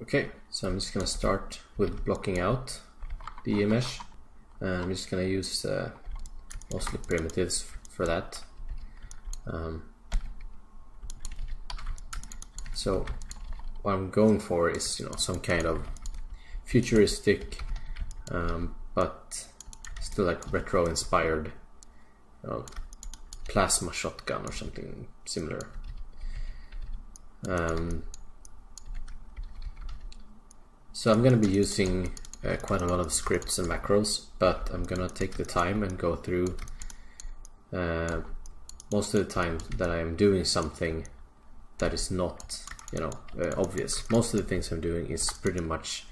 Okay, so I'm just gonna start with blocking out the mesh, and I'm just gonna use mostly primitives for that. So what I'm going for is, you know, some kind of futuristic, but still like retro-inspired plasma shotgun or something similar. So I'm going to be using quite a lot of scripts and macros, but I'm going to take the time and go through most of the time that I'm doing something that is not, you know, obvious. Most of the things I'm doing is pretty much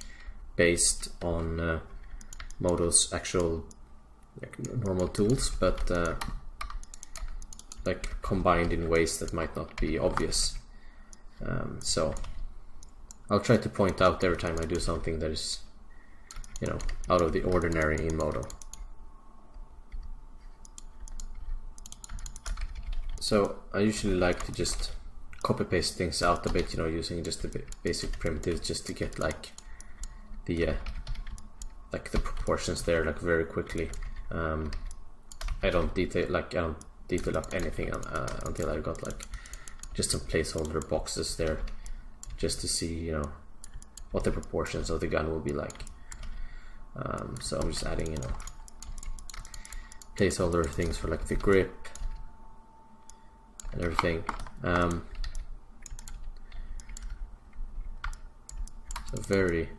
based on Modo's actual like normal tools, but like combined in ways that might not be obvious. So I'll try to point out every time I do something that is, you know, out of the ordinary in Modo. So I usually like to just copy paste things out a bit, you know, using just the basic primitives just to get like the proportions there like very quickly. I don't detail up anything until I got like just some placeholder boxes there, just to see, you know, what the proportions of the gun will be like. So I'm just adding, you know, placeholder things for like the grip and everything. So very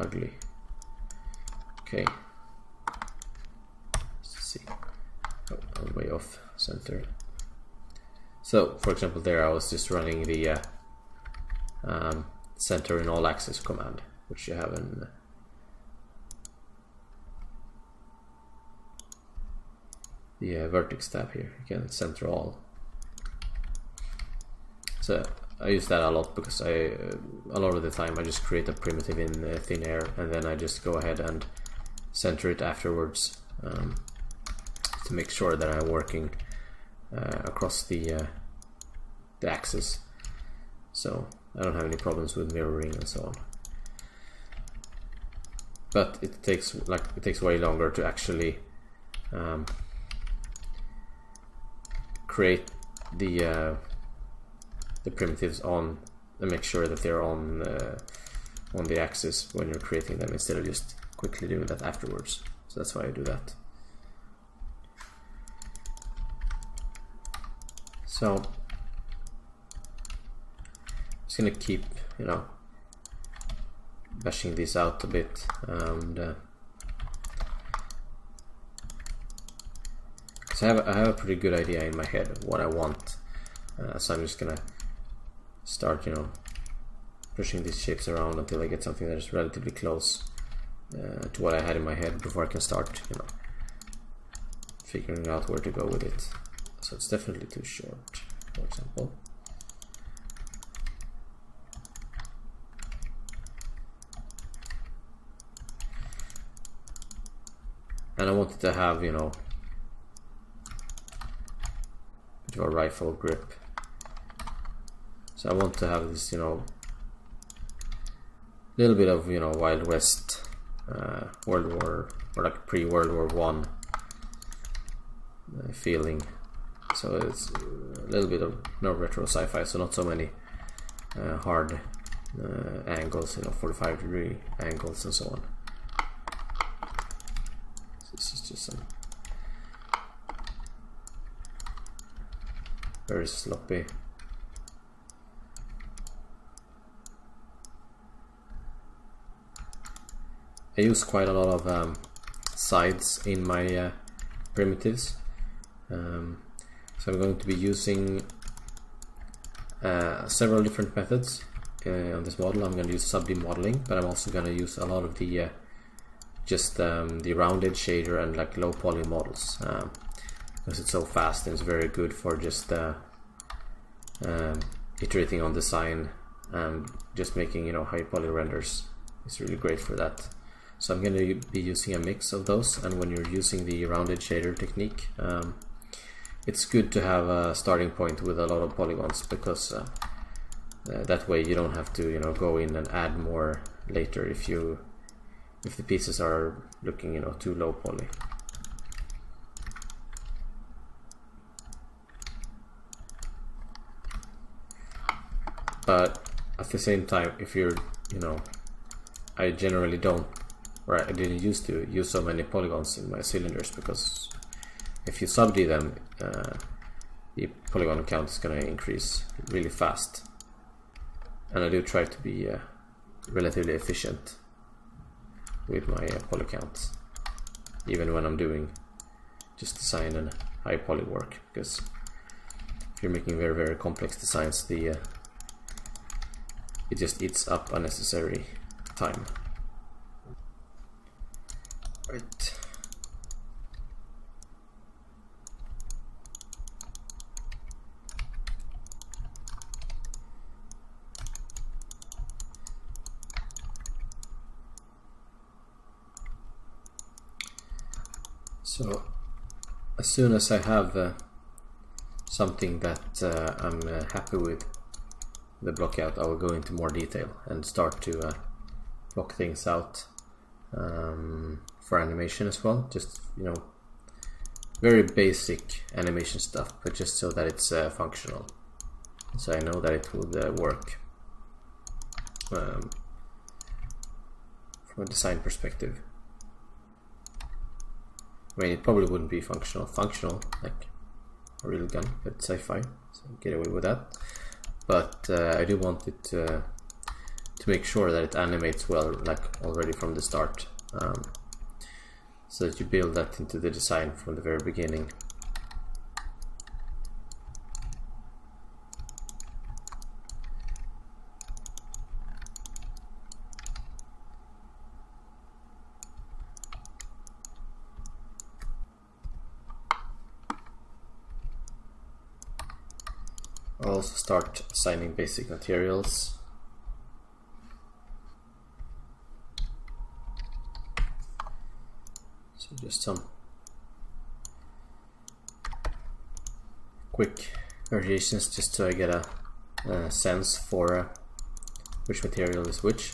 ugly. Okay. Let's see. Oh, I'm way off center. So, for example, there I was just running the center in all axis command, which you have in the vertex tab here. You can center all. So I use that a lot because a lot of the time I just create a primitive in thin air and then I just go ahead and center it afterwards, to make sure that I'm working across the axis. So I don't have any problems with mirroring and so on. But it takes way longer to actually create the primitives on and make sure that they're on the axis when you're creating them, instead of just quickly doing that afterwards. So that's why I do that. So I'm just gonna keep, you know, bashing these out a bit, and because I have a pretty good idea in my head of what I want. So I'm just gonna start, you know, pushing these shapes around until I get something that is relatively close to what I had in my head before I can start, you know, figuring out where to go with it. So it's definitely too short, for example. And I wanted to have, you know, a bit of a rifle grip. So I want to have this, you know, little bit of, you know, Wild West, World War, or like pre-World War One feeling. So it's a little bit of retro sci-fi, so not so many hard angles, you know, 45-degree angles and so on. So this is just some very sloppy. I use quite a lot of sides in my primitives. So I'm going to be using several different methods on this model. I'm going to use sub-D modeling, but I'm also going to use a lot of the just the rounded shader and like low poly models, because it's so fast and it's very good for just iterating on design and just making, you know, high poly renders. It's really great for that. So I'm going to be using a mix of those, and when you're using the rounded shader technique, it's good to have a starting point with a lot of polygons, because That way you don't have to, you know, go in and add more later if the pieces are looking, you know, too low poly. But at the same time, if you're, you know, I generally don't, or I didn't used to use so many polygons in my cylinders, because if you sub-D them, the polygon count is going to increase really fast. And I do try to be relatively efficient with my poly counts, even when I'm doing just design and high poly work, because if you're making very, very complex designs, it just eats up unnecessary time. Right. So as soon as I have something that I'm happy with the block out, I will go into more detail and start to block things out for animation as well. Just, you know, very basic animation stuff, but just so that it's functional, so I know that it would work from a design perspective. I mean, it probably wouldn't be functional like a real gun, but sci-fi, so get away with that. But I do want it to make sure that it animates well, like already from the start, so that you build that into the design from the very beginning. I'll also start assigning basic materials. So just some quick variations, just so I get a sense for which material is which.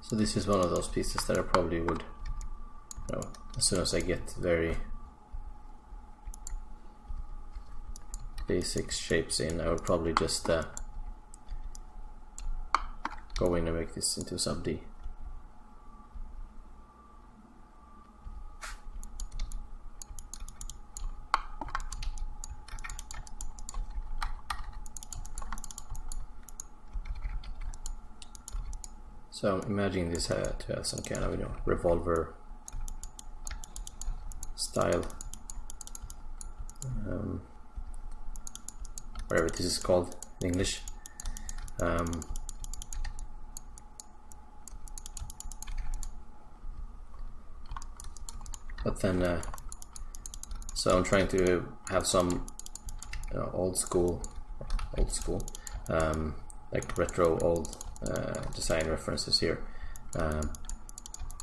So this is one of those pieces that I probably would, you know, as soon as I get very basic shapes in, I would probably just go in and make this into sub-D. So I'm imagining this to have some kind of, you know, revolver style, whatever this is called in English. But then, so I'm trying to have some, you know, old school, like retro old design references here, and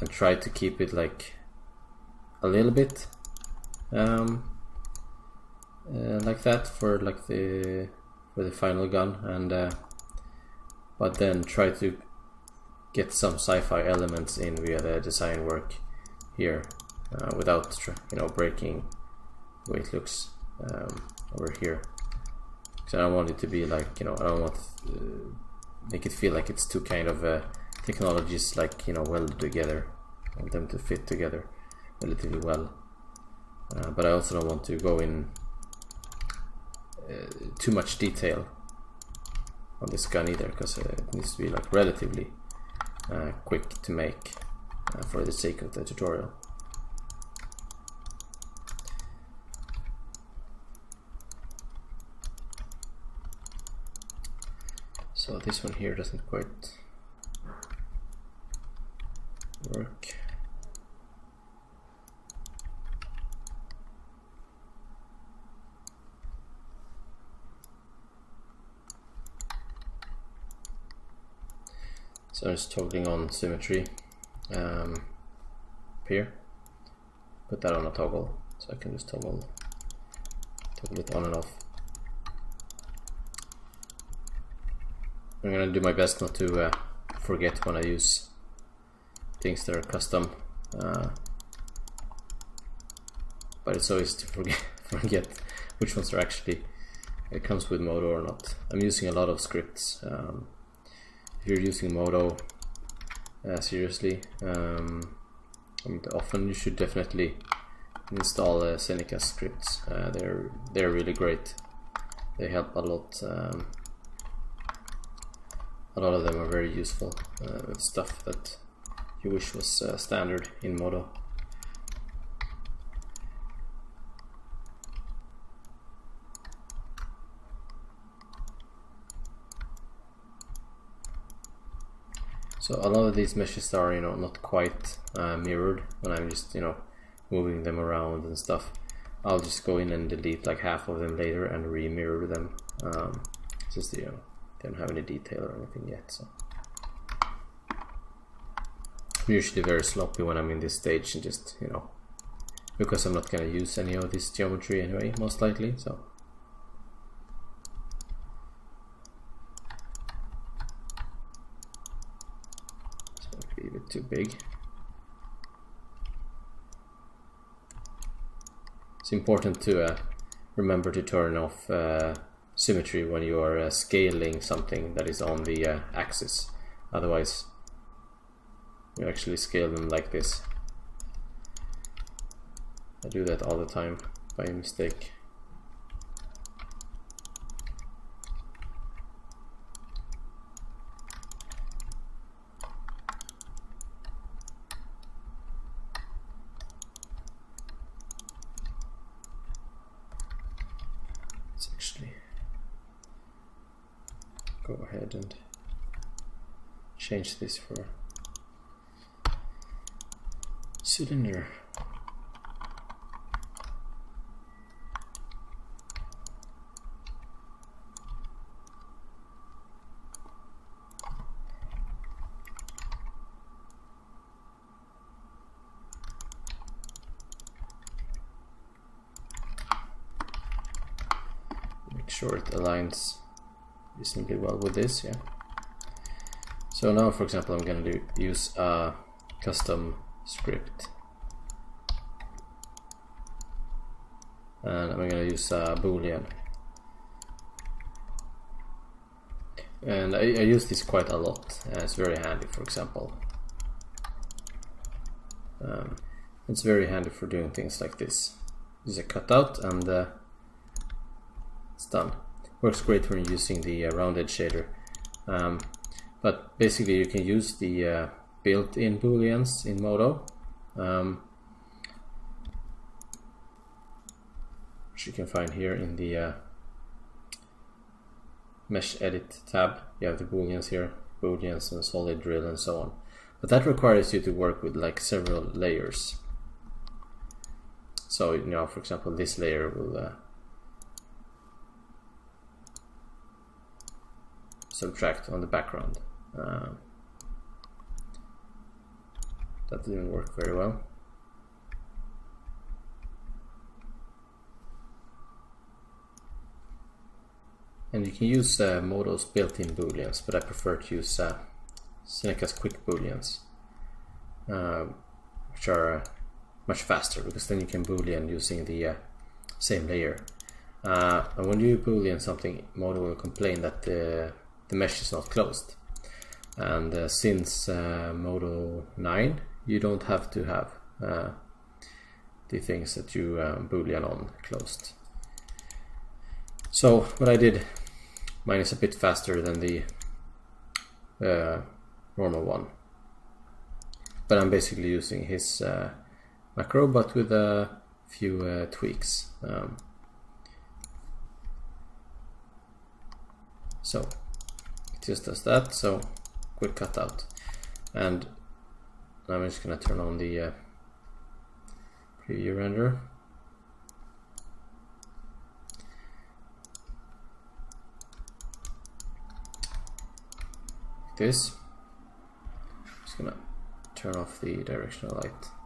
try to keep it like a little bit like that for like the final gun, and but then try to get some sci-fi elements in via the design work here, without, you know, breaking the way it looks over here. So I don't want it to be like, you know, I don't want make it feel like it's two kind of technologies, like, you know, welded together. I want them to fit together relatively well, but I also don't want to go in too much detail on this gun either, because it needs to be like relatively quick to make for the sake of the tutorial. this one here doesn't quite work. So I'm just toggling on symmetry here. Put that on a toggle, so I can just toggle it on and off. I'm gonna do my best not to forget when I use things that are custom, but it's always to forget which ones are actually it comes with Modo or not. I'm using a lot of scripts. If you're using Modo seriously, and often you should definitely install Seneca scripts. They're really great. They help a lot. A lot of them are very useful with stuff that you wish was standard in Modo. So a lot of these meshes are, not quite mirrored when I'm just, moving them around and stuff. I'll just go in and delete like half of them later and re-mirror them. Just they don't have any detail or anything yet. So I'm usually very sloppy when I'm in this stage and just, because I'm not going to use any of this geometry anyway, most likely. So. A bit too big. It's important to remember to turn off symmetry when you are scaling something that is on the axis. Otherwise, you actually scale them like this. I do that all the time by mistake. Go ahead and change this for cylinder. Make sure it aligns reasonably well with this, yeah. So now, for example, I'm going to use a custom script, and I'm going to use a boolean, and I use this quite a lot. It's very handy. For example, it's very handy for doing things like this. Use a cutout, and it's done. Works great when you're using the round edge shader, but basically you can use the built-in booleans in Modo, which you can find here in the mesh edit tab. You have the booleans here, booleans and solid drill and so on, but that requires you to work with like several layers. So for example, this layer will subtract on the background. That didn't work very well. And you can use Modo's built-in booleans, but I prefer to use Seneca's quick booleans, which are much faster, because then you can boolean using the same layer. And when you boolean something, Modo will complain that the mesh is not closed. And since Modo 9, you don't have to have the things that you boolean on closed. So what I did, mine is a bit faster than the normal one, but I'm basically using his macro, but with a few tweaks. So just does that, so quick cutout. And now I'm just gonna turn on the preview render. Like this. Just gonna turn off the directional light.